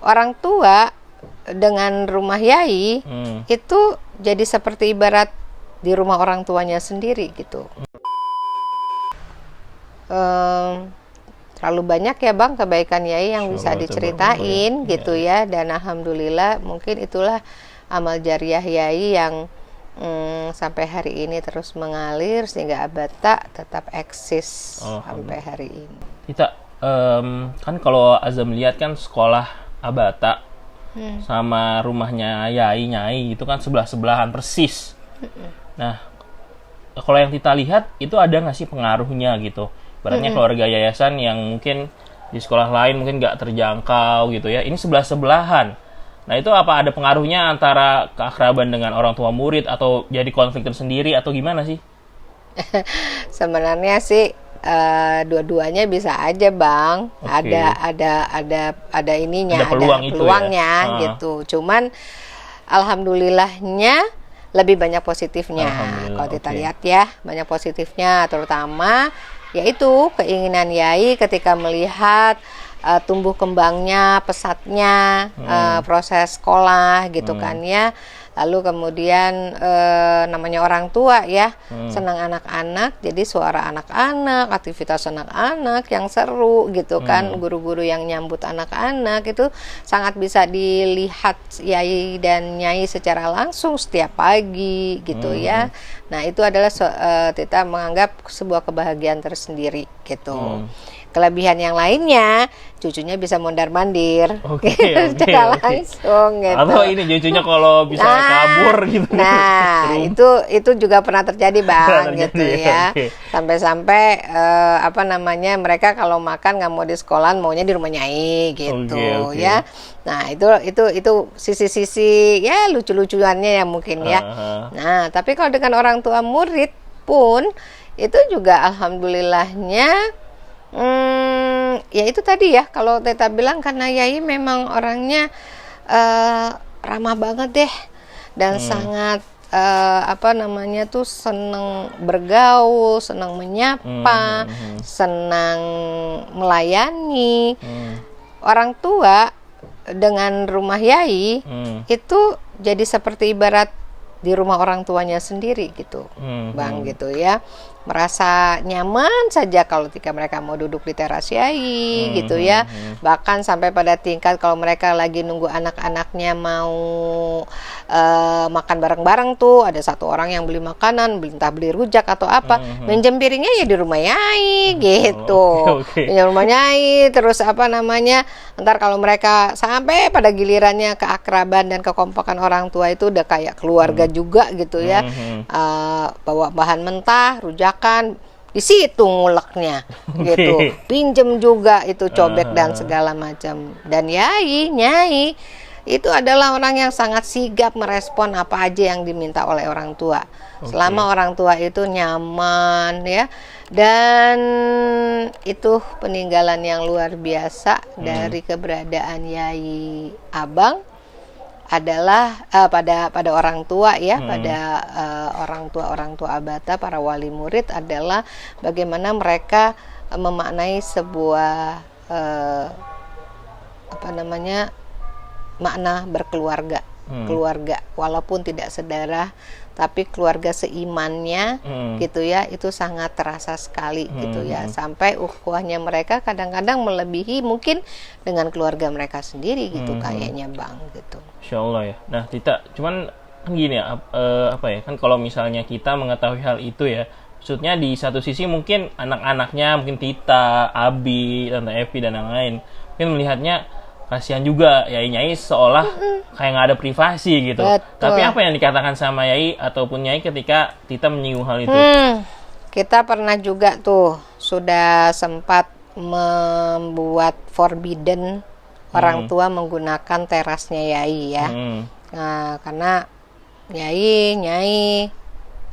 Orang tua dengan rumah yai itu jadi seperti ibarat di rumah orang tuanya sendiri gitu. Terlalu banyak ya Bang kebaikan yai yang bisa diceritain gitu ya. Dan alhamdulillah mungkin itulah amal jariah yai yang sampai hari ini terus mengalir sehingga Abata tetap eksis sampai hari ini. Kita kan kalau Azam lihat kan sekolah Abata sama rumahnya Nyai itu kan sebelah-sebelahan persis. Nah, kalau yang kita lihat itu ada nggak sih pengaruhnya gitu? Berarti keluarga yayasan yang mungkin di sekolah lain mungkin nggak terjangkau gitu ya. Ini sebelah-sebelahan. Nah, itu apa ada pengaruhnya antara keakraban dengan orang tua murid atau jadi konflik tersendiri atau gimana sih? Sebenarnya sih dua-duanya bisa aja Bang. Okay. Ada ininya, ada peluangnya ya? Gitu. Cuman alhamdulillahnya lebih banyak positifnya. Kalau kita lihat ya, banyak positifnya, terutama yaitu keinginan yai ketika melihat tumbuh kembangnya, pesatnya proses sekolah gitu kan ya. Lalu kemudian namanya orang tua ya, senang anak-anak, jadi suara anak-anak, aktivitas anak-anak yang seru gitu kan, guru-guru yang nyambut anak-anak itu sangat bisa dilihat yai dan nyai secara langsung setiap pagi gitu ya. Nah itu adalah kita menganggap sebuah kebahagiaan tersendiri gitu. Kelebihan yang lainnya, cucunya bisa mondar-mandir secara langsung gitu. Atau ini cucunya kalau bisa kabur gitu. Nah, itu juga pernah terjadi Bang gitu ya. Sampai-sampai mereka kalau makan nggak mau di sekolah, maunya di rumah nyai gitu ya. Nah, itu sisi-sisi ya lucu-lucuannya ya mungkin ya. Nah, tapi kalau dengan orang tua murid pun itu juga alhamdulillahnya ya itu tadi ya, kalau Teta bilang karena yai memang orangnya ramah banget deh dan sangat senang bergaul, senang menyapa, senang melayani. Orang tua dengan rumah yai itu jadi seperti ibarat di rumah orang tuanya sendiri gitu Bang gitu ya. Merasa nyaman saja kalau ketika mereka mau duduk di teras yai gitu ya. Bahkan sampai pada tingkat kalau mereka lagi nunggu anak-anaknya mau makan bareng-bareng tuh, ada satu orang yang beli makanan, entah beli rujak atau apa, minjem piringnya ya di rumah yai gitu. Minjem rumah yai, terus ntar kalau mereka sampai pada gilirannya keakraban dan kekompakan orang tua itu udah kayak keluarga juga gitu ya. Bawa bahan mentah, rujakan di situ nguleknya gitu. Pinjem juga itu cobek dan segala macam. Dan nyai itu adalah orang yang sangat sigap merespon apa aja yang diminta oleh orang tua. Selama orang tua itu nyaman ya. Dan itu peninggalan yang luar biasa dari keberadaan Yai Abang adalah pada orang tua ya, pada orang tua Abata, para wali murid adalah bagaimana mereka memaknai sebuah makna berkeluarga, keluarga walaupun tidak sedarah tapi keluarga seimannya gitu ya, itu sangat terasa sekali gitu ya, sampai ukhuwahnya mereka kadang-kadang melebihi mungkin dengan keluarga mereka sendiri gitu kayaknya Bang gitu. Insya Allah ya. Nah Tita, cuman kan gini ya, kan kalau misalnya kita mengetahui hal itu ya, maksudnya di satu sisi mungkin anak-anaknya, mungkin Tita, Abi, Tante Evi dan yang lain mungkin melihatnya kasihan juga Nyai seolah kayak nggak ada privasi gitu. Betul. Tapi apa yang dikatakan sama Nyai ataupun Nyai ketika Tita menyinggung hal itu? Kita pernah juga tuh sudah sempat membuat forbidden orang tua menggunakan terasnya Yai ya. Nah, karena Nyai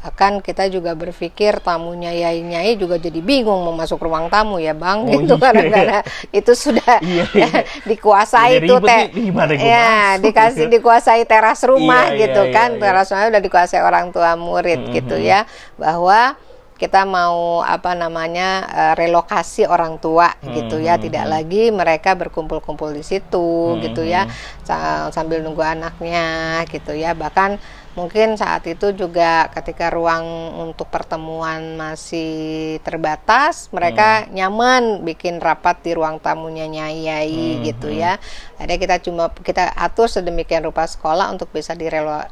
akan kita juga berpikir tamunya Nyai juga jadi bingung mau masuk ruang tamu ya Bang, gitu karena itu sudah dikuasai tuh dikuasai teras rumah gitu kan. Teras rumah udah dikuasai orang tua murid gitu ya, bahwa kita mau relokasi orang tua gitu ya, tidak lagi mereka berkumpul-kumpul di situ gitu ya, sambil nunggu anaknya gitu ya. Bahkan mungkin saat itu juga ketika ruang untuk pertemuan masih terbatas, mereka nyaman bikin rapat di ruang tamunya Nyai gitu ya. Ada kita atur sedemikian rupa sekolah untuk bisa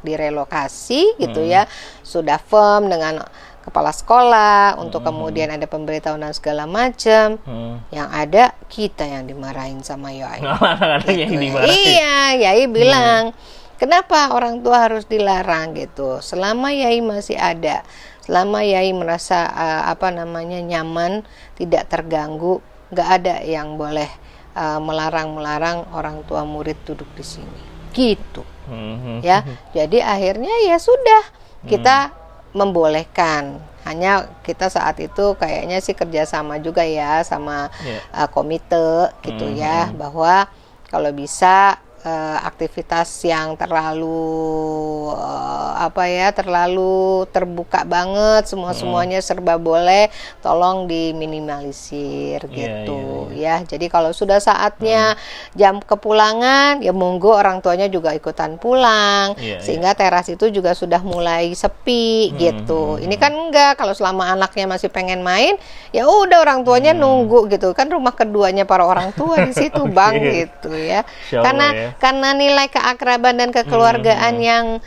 direlokasi gitu ya. Sudah firm dengan kepala sekolah untuk kemudian ada pemberitahuan dan segala macam. Yang ada kita yang dimarahin sama Yai. Gitu. Iya, Yai bilang, kenapa orang tua harus dilarang gitu? Selama Yai masih ada, selama Yai merasa nyaman, tidak terganggu, nggak ada yang boleh melarang orang tua murid duduk di sini. Gitu. Ya. Jadi akhirnya ya sudah, kita membolehkan. Hanya kita saat itu kayaknya sih kerjasama juga ya sama komite gitu ya, bahwa kalau bisa aktivitas yang terlalu terlalu terbuka banget, semuanya serba boleh, tolong diminimalisir gitu ya. Jadi kalau sudah saatnya jam kepulangan, ya monggo orang tuanya juga ikutan pulang, sehingga teras itu juga sudah mulai sepi gitu. Ini kan enggak, kalau selama anaknya masih pengen main, ya udah orang tuanya nunggu gitu kan, rumah keduanya para orang tua di situ Bang gitu ya. Karena nilai keakraban dan kekeluargaan yang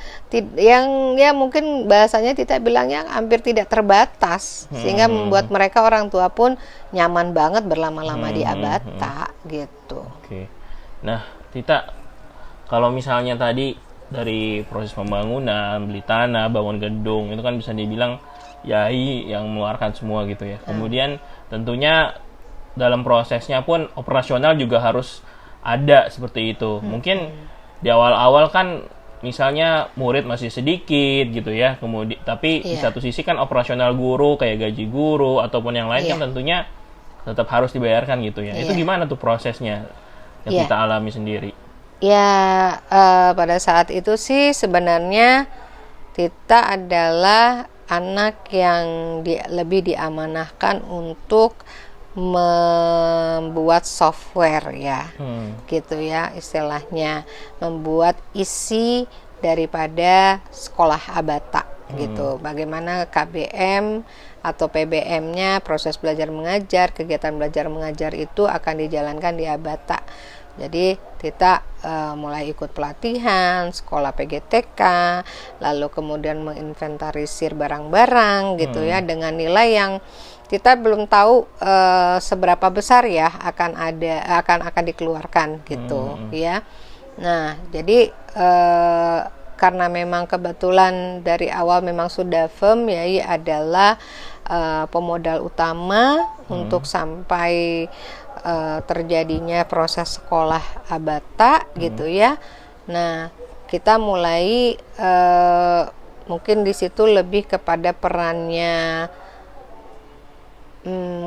ya mungkin bahasanya kita bilangnya hampir tidak terbatas, sehingga membuat mereka orang tua pun nyaman banget berlama-lama di Abata gitu. Oke. Nah, Tita, kalau misalnya tadi dari proses pembangunan, beli tanah, bangun gedung, itu kan bisa dibilang Yai yang mengeluarkan semua gitu ya. Kemudian tentunya dalam prosesnya pun operasional juga harus ada seperti itu. Mungkin di awal-awal kan misalnya murid masih sedikit gitu ya, kemudian tapi di satu sisi kan operasional guru kayak gaji guru ataupun yang lain kan tentunya tetap harus dibayarkan gitu ya. Itu gimana tuh prosesnya yang kita alami sendiri? Ya, pada saat itu sih sebenarnya Tita adalah anak yang lebih diamanahkan untuk membuat software ya, gitu ya istilahnya, membuat isi daripada sekolah Abata gitu. Bagaimana KBM atau PBM-nya, proses belajar mengajar, kegiatan belajar mengajar itu akan dijalankan di Abata. Jadi kita mulai ikut pelatihan, sekolah PGTK, lalu kemudian menginventarisir barang-barang gitu ya, dengan nilai yang kita belum tahu seberapa besar ya akan dikeluarkan gitu ya. Nah, jadi karena memang kebetulan dari awal memang sudah firm Yai adalah pemodal utama untuk sampai terjadinya proses sekolah Abata gitu ya. Nah, kita mulai mungkin di situ lebih kepada perannya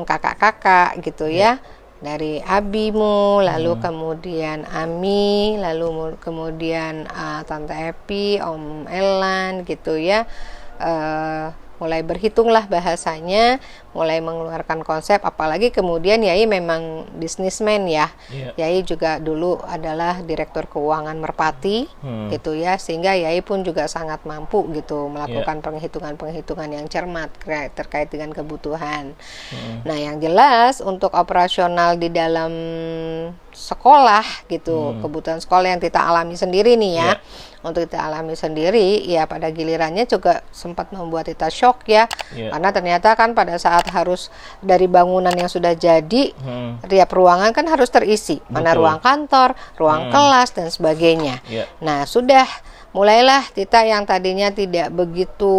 kakak-kakak gitu ya, dari Abimu, lalu kemudian Ami, lalu kemudian Tante Epi, Om Elan gitu ya. Mulai berhitunglah bahasanya, mulai mengeluarkan konsep, apalagi kemudian Yai memang bisnismen ya. Yai juga dulu adalah direktur keuangan Merpati gitu ya, sehingga Yai pun juga sangat mampu gitu melakukan penghitungan-penghitungan yang cermat terkait dengan kebutuhan. Nah, yang jelas untuk operasional di dalam sekolah gitu, kebutuhan sekolah yang kita alami sendiri nih ya. Untuk kita alami sendiri, ya pada gilirannya juga sempat membuat kita shock ya, karena ternyata kan pada saat harus dari bangunan yang sudah jadi, tiap ruangan kan harus terisi, mana ruang kantor, ruang kelas dan sebagainya. Nah, sudah mulailah kita yang tadinya tidak begitu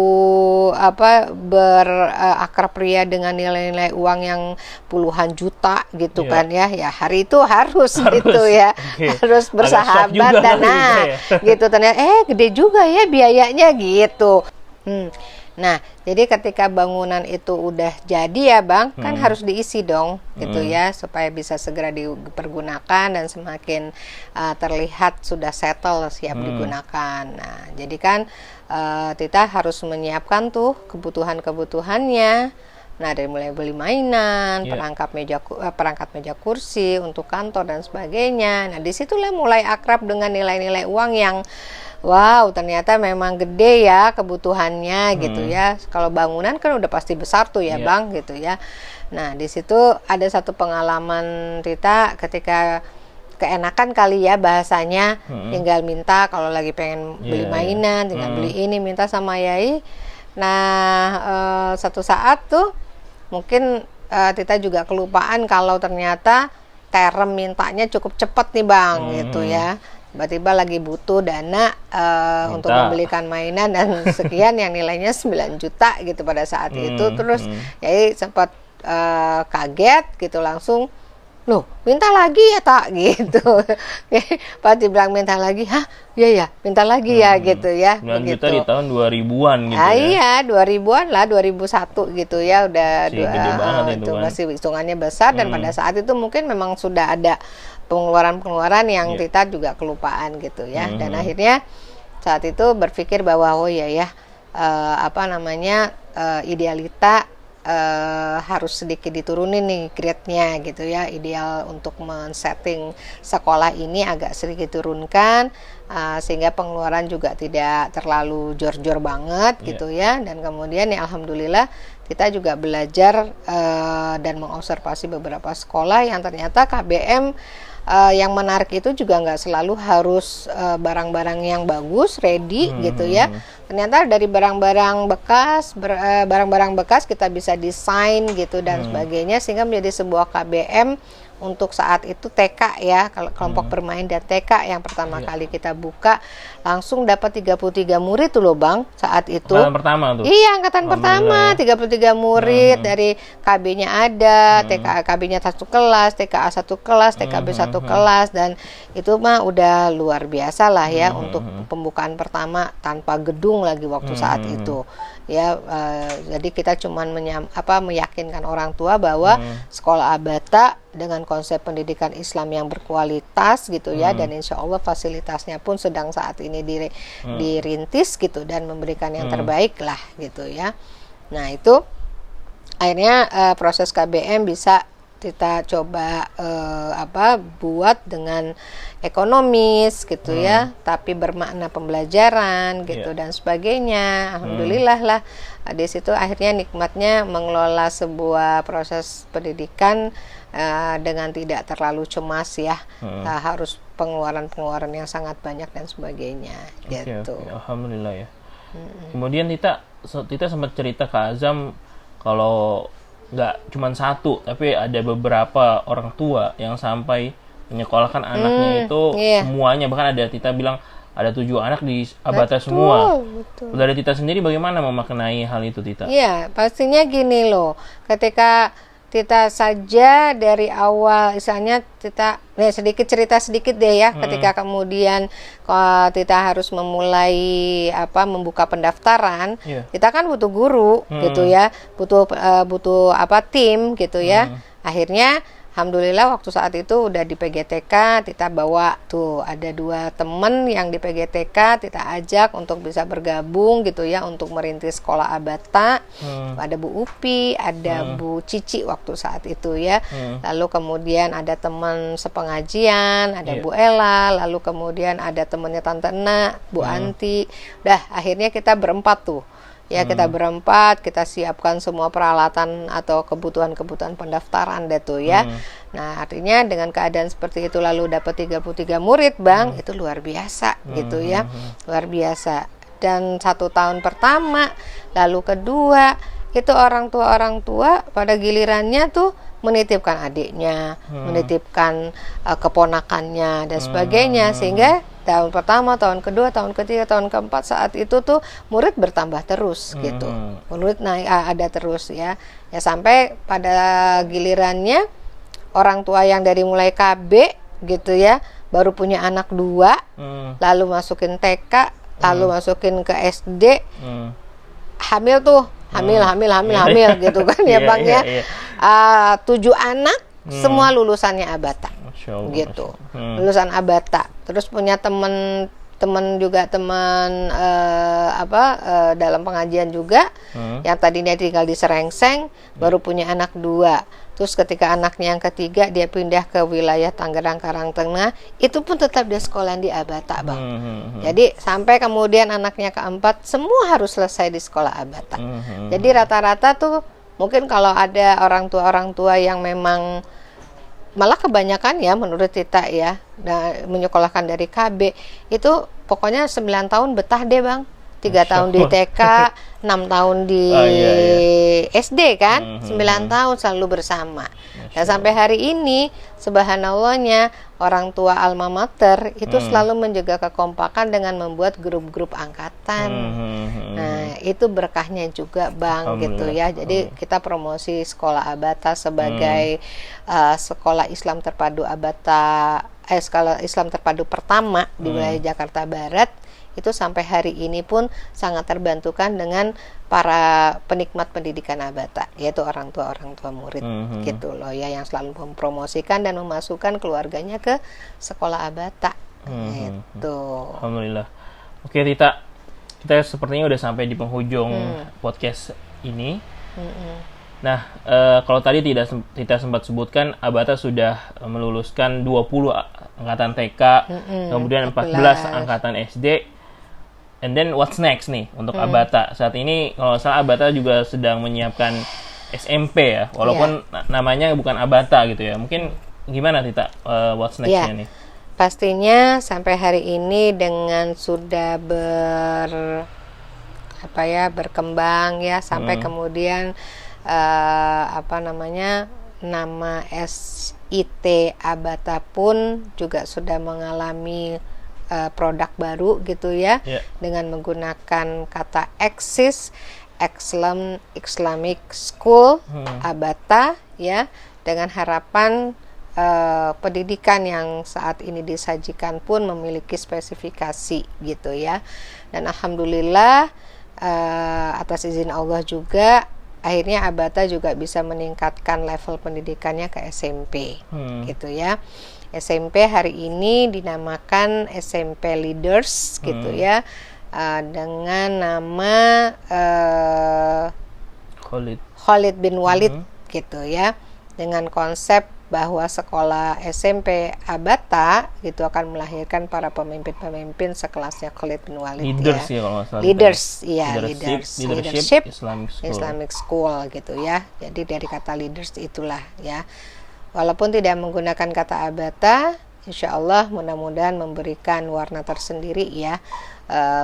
berakrab pria dengan nilai-nilai uang yang puluhan juta gitu kan ya hari itu harus gitu ya, harus bersahabat dan gitu ternyata gede juga ya biayanya gitu. Nah, jadi ketika bangunan itu udah jadi ya Bang, kan harus diisi dong gitu ya, supaya bisa segera dipergunakan dan semakin terlihat sudah settle, siap digunakan. Nah, jadi kan kita harus menyiapkan tuh kebutuhan-kebutuhannya. Nah, dari mulai beli mainan, perangkat meja kursi untuk kantor dan sebagainya. Nah, disitulah mulai akrab dengan nilai-nilai uang yang wow, ternyata memang gede ya kebutuhannya gitu ya. Kalau bangunan kan udah pasti besar tuh ya Bang gitu ya. Nah, di situ ada satu pengalaman Rita ketika keenakan kali ya bahasanya, tinggal minta kalau lagi pengen beli mainan, tinggal beli ini, minta sama Yai. Nah, satu saat tuh mungkin Tita juga kelupaan kalau ternyata terem mintanya cukup cepat nih Bang gitu ya. Tiba-tiba lagi butuh dana untuk membelikan mainan dan sekian yang nilainya 9 juta gitu pada saat itu. Terus Yai sempat kaget gitu, langsung loh minta lagi ya tak gitu. Pas dibilang minta lagi, hah iya ya minta lagi ya gitu ya. 9 juta di tahun 2000-an gitu ya. Iya 2000-an lah, 2001 gitu ya, udah gede banget itu kan. Masih hitungannya besar dan pada saat itu mungkin memang sudah ada pengeluaran-pengeluaran yang Tita juga kelupaan gitu ya. Dan akhirnya saat itu berpikir bahwa oh iya ya idealita harus sedikit diturunin nih grade-nya gitu ya. Ideal untuk men-setting sekolah ini agak sedikit turunkan sehingga pengeluaran juga tidak terlalu jor-jor banget gitu ya. Dan kemudian ya alhamdulillah kita juga belajar dan mengobservasi beberapa sekolah yang ternyata KBM yang menarik itu juga nggak selalu harus barang-barang yang bagus, ready gitu ya. Ternyata dari barang-barang bekas kita bisa desain gitu dan sebagainya, sehingga menjadi sebuah KBM untuk saat itu TK ya, kalau kelompok bermain dan TK yang pertama kali kita buka langsung dapat 33 murid tuh loh Bang saat itu. Angkatan pertama tuh? Iya, angkatan pertama, 33 murid dari KB-nya ada, TK KB-nya 1 kelas, TKA 1 kelas, TKB 1 kelas, dan itu mah udah luar biasa lah ya untuk pembukaan pertama tanpa gedung lagi waktu saat itu. Ya, jadi kita cuman meyakinkan orang tua bahwa sekolah Abata dengan konsep pendidikan Islam yang berkualitas gitu ya, dan insya Allah fasilitasnya pun sedang saat ini dirintis gitu dan memberikan yang terbaik lah gitu ya. Nah itu akhirnya proses KBM bisa kita coba buat dengan ekonomis gitu ya, tapi bermakna pembelajaran gitu dan sebagainya. Alhamdulillah lah di situ akhirnya nikmatnya mengelola sebuah proses pendidikan dengan tidak terlalu cemas ya, harus pengeluaran yang sangat banyak dan sebagainya gitu. Okay. Alhamdulillah ya. Kemudian Tita sempat cerita ke Azam kalau nggak cuma satu, tapi ada beberapa orang tua yang sampai menyekolahkan anaknya itu semuanya, bahkan ada Tita bilang ada 7 anak di Abata semua. Betul. Dari Tita sendiri bagaimana memaknai hal itu Tita? Iya, pastinya gini loh, ketika Tita saja dari awal, misalnya Tita cerita sedikit deh ya, ketika kemudian Tita harus memulai membuka pendaftaran, kita kan butuh guru gitu ya, butuh tim gitu ya. Akhirnya alhamdulillah waktu saat itu udah di PGTK, Tita bawa tuh ada 2 temen yang di PGTK, Tita ajak untuk bisa bergabung gitu ya untuk merintis sekolah Abata. Ada Bu Upi, ada Bu Cici waktu saat itu ya. Lalu kemudian ada teman sepengajian, ada Bu Ella, lalu kemudian ada temannya Tante Ena, Bu Anti. Udah akhirnya kita berempat tuh. Ya kita berempat, kita siapkan semua peralatan atau kebutuhan pendaftaran deh tuh ya. Nah artinya dengan keadaan seperti itu lalu dapat 33 murid Bang, itu luar biasa gitu ya, luar biasa. Dan 1 tahun pertama, lalu kedua, itu orang tua pada gilirannya tuh menitipkan adiknya, menitipkan keponakannya dan sebagainya, sehingga tahun pertama, tahun kedua, tahun ketiga, tahun keempat saat itu tuh murid bertambah terus gitu. Murid naik ada terus ya. Ya sampai pada gilirannya orang tua yang dari mulai KB gitu ya, baru punya anak 2, lalu masukin TK, lalu masukin ke SD. hamil tuh, hamil gitu kan ya Bang ya. 7 anak semua lulusannya Abata. Masya Allah, gitu. Lulusan Abata. Terus punya teman dalam pengajian juga yang tadinya tinggal di Serengseng baru punya anak 2. Terus ketika anaknya yang ketiga dia pindah ke wilayah Tangerang Karangtengah, itu pun tetap dia sekolah di Abata Bang. Jadi sampai kemudian anaknya keempat semua harus selesai di sekolah Abata. Jadi rata-rata tuh mungkin kalau ada orang tua yang memang malah kebanyakan ya menurut Tita ya menyekolahkan dari KB itu pokoknya 9 tahun betah deh Bang. 3 tahun di TK, 6 tahun di SD kan, 9 tahun selalu bersama. Dan sampai hari ini, subhanallahnya, orang tua alma mater itu selalu menjaga kekompakan dengan membuat grup-grup angkatan. Nah, itu berkahnya juga Bang gitu ya. Jadi kita promosi sekolah Abata sebagai sekolah Islam terpadu Abata, sekolah Islam terpadu pertama di wilayah Jakarta Barat. Itu sampai hari ini pun sangat terbantukan dengan para penikmat pendidikan Abata, yaitu orang tua murid gitu loh ya, yang selalu mempromosikan dan memasukkan keluarganya ke sekolah Abata. Gitu. Alhamdulillah. Oke Tita, kita sepertinya udah sampai di penghujung podcast ini. Nah, kalau tadi Tita sempat sebutkan Abata sudah meluluskan 20 angkatan TK, kemudian 14 angkatan SD. And then what's next nih untuk Abata? Saat ini kalau salah Abata juga sedang menyiapkan SMP ya, walaupun namanya bukan Abata gitu ya. Mungkin gimana Tita what's next-nya nih? Pastinya sampai hari ini dengan sudah berkembang ya sampai kemudian nama SIT Abata pun juga sudah mengalami produk baru gitu ya, dengan menggunakan kata Islamic School Abata ya, dengan harapan pendidikan yang saat ini disajikan pun memiliki spesifikasi gitu ya. Dan alhamdulillah atas izin Allah juga akhirnya Abata juga bisa meningkatkan level pendidikannya ke SMP gitu ya. SMP hari ini dinamakan SMP Leaders gitu ya, dengan nama Khalid bin Walid gitu ya, dengan konsep bahwa sekolah SMP Abata gitu akan melahirkan para pemimpin-pemimpin sekelasnya Khalid bin Walid. Leaders ya, kalau salah. Leadership Islamic School gitu ya. Jadi dari kata leaders itulah ya. Walaupun tidak menggunakan kata Abata, insya Allah mudah-mudahan memberikan warna tersendiri ya,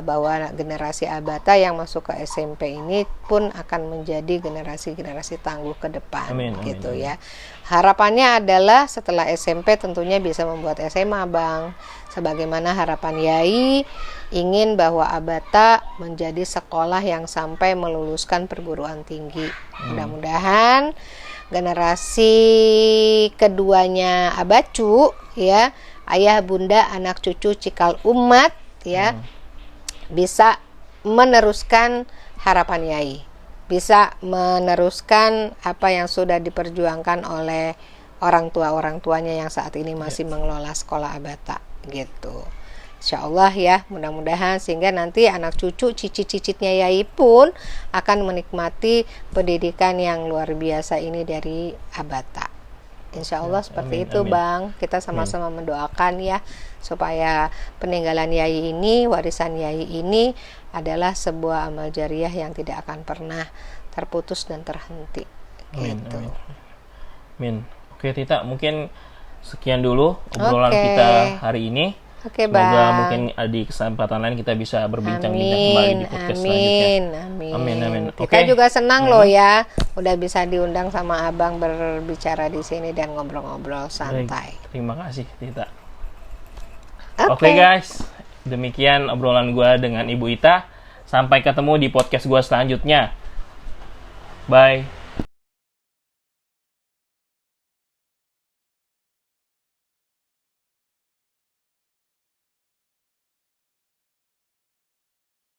bahwa generasi Abata yang masuk ke SMP ini pun akan menjadi generasi tangguh ke depan. Amin, gitu amin. Ya. Harapannya adalah setelah SMP tentunya bisa membuat SMA Bang. Sebagaimana harapan Yai ingin bahwa Abata menjadi sekolah yang sampai meluluskan perguruan tinggi. Mudah-mudahan generasi keduanya Abacu ya, ayah bunda anak cucu cikal umat ya, bisa meneruskan harapan Yai, bisa meneruskan apa yang sudah diperjuangkan oleh orang tuanya yang saat ini masih mengelola sekolah Abata gitu. Insya Allah ya, mudah-mudahan sehingga nanti anak cucu cicit-cicitnya Yai pun akan menikmati pendidikan yang luar biasa ini dari Abata. Insya Allah seperti itu Bang. Kita sama-sama mendoakan ya supaya peninggalan Yai ini, warisan Yai ini adalah sebuah amal jariah yang tidak akan pernah terputus dan terhenti. Gitu. Amin. Oke Tita, mungkin sekian dulu obrolan kita hari ini. Oke, semoga Bang. mungkin di kesempatan lain kita bisa berbincang-bincang kembali di podcast selanjutnya. Amin. Kita juga senang loh ya, udah bisa diundang sama Abang berbicara di sini dan ngobrol-ngobrol santai. Baik, terima kasih Tita. Oke guys, demikian obrolan gue dengan Ibu Ita. Sampai ketemu di podcast gue selanjutnya. Bye.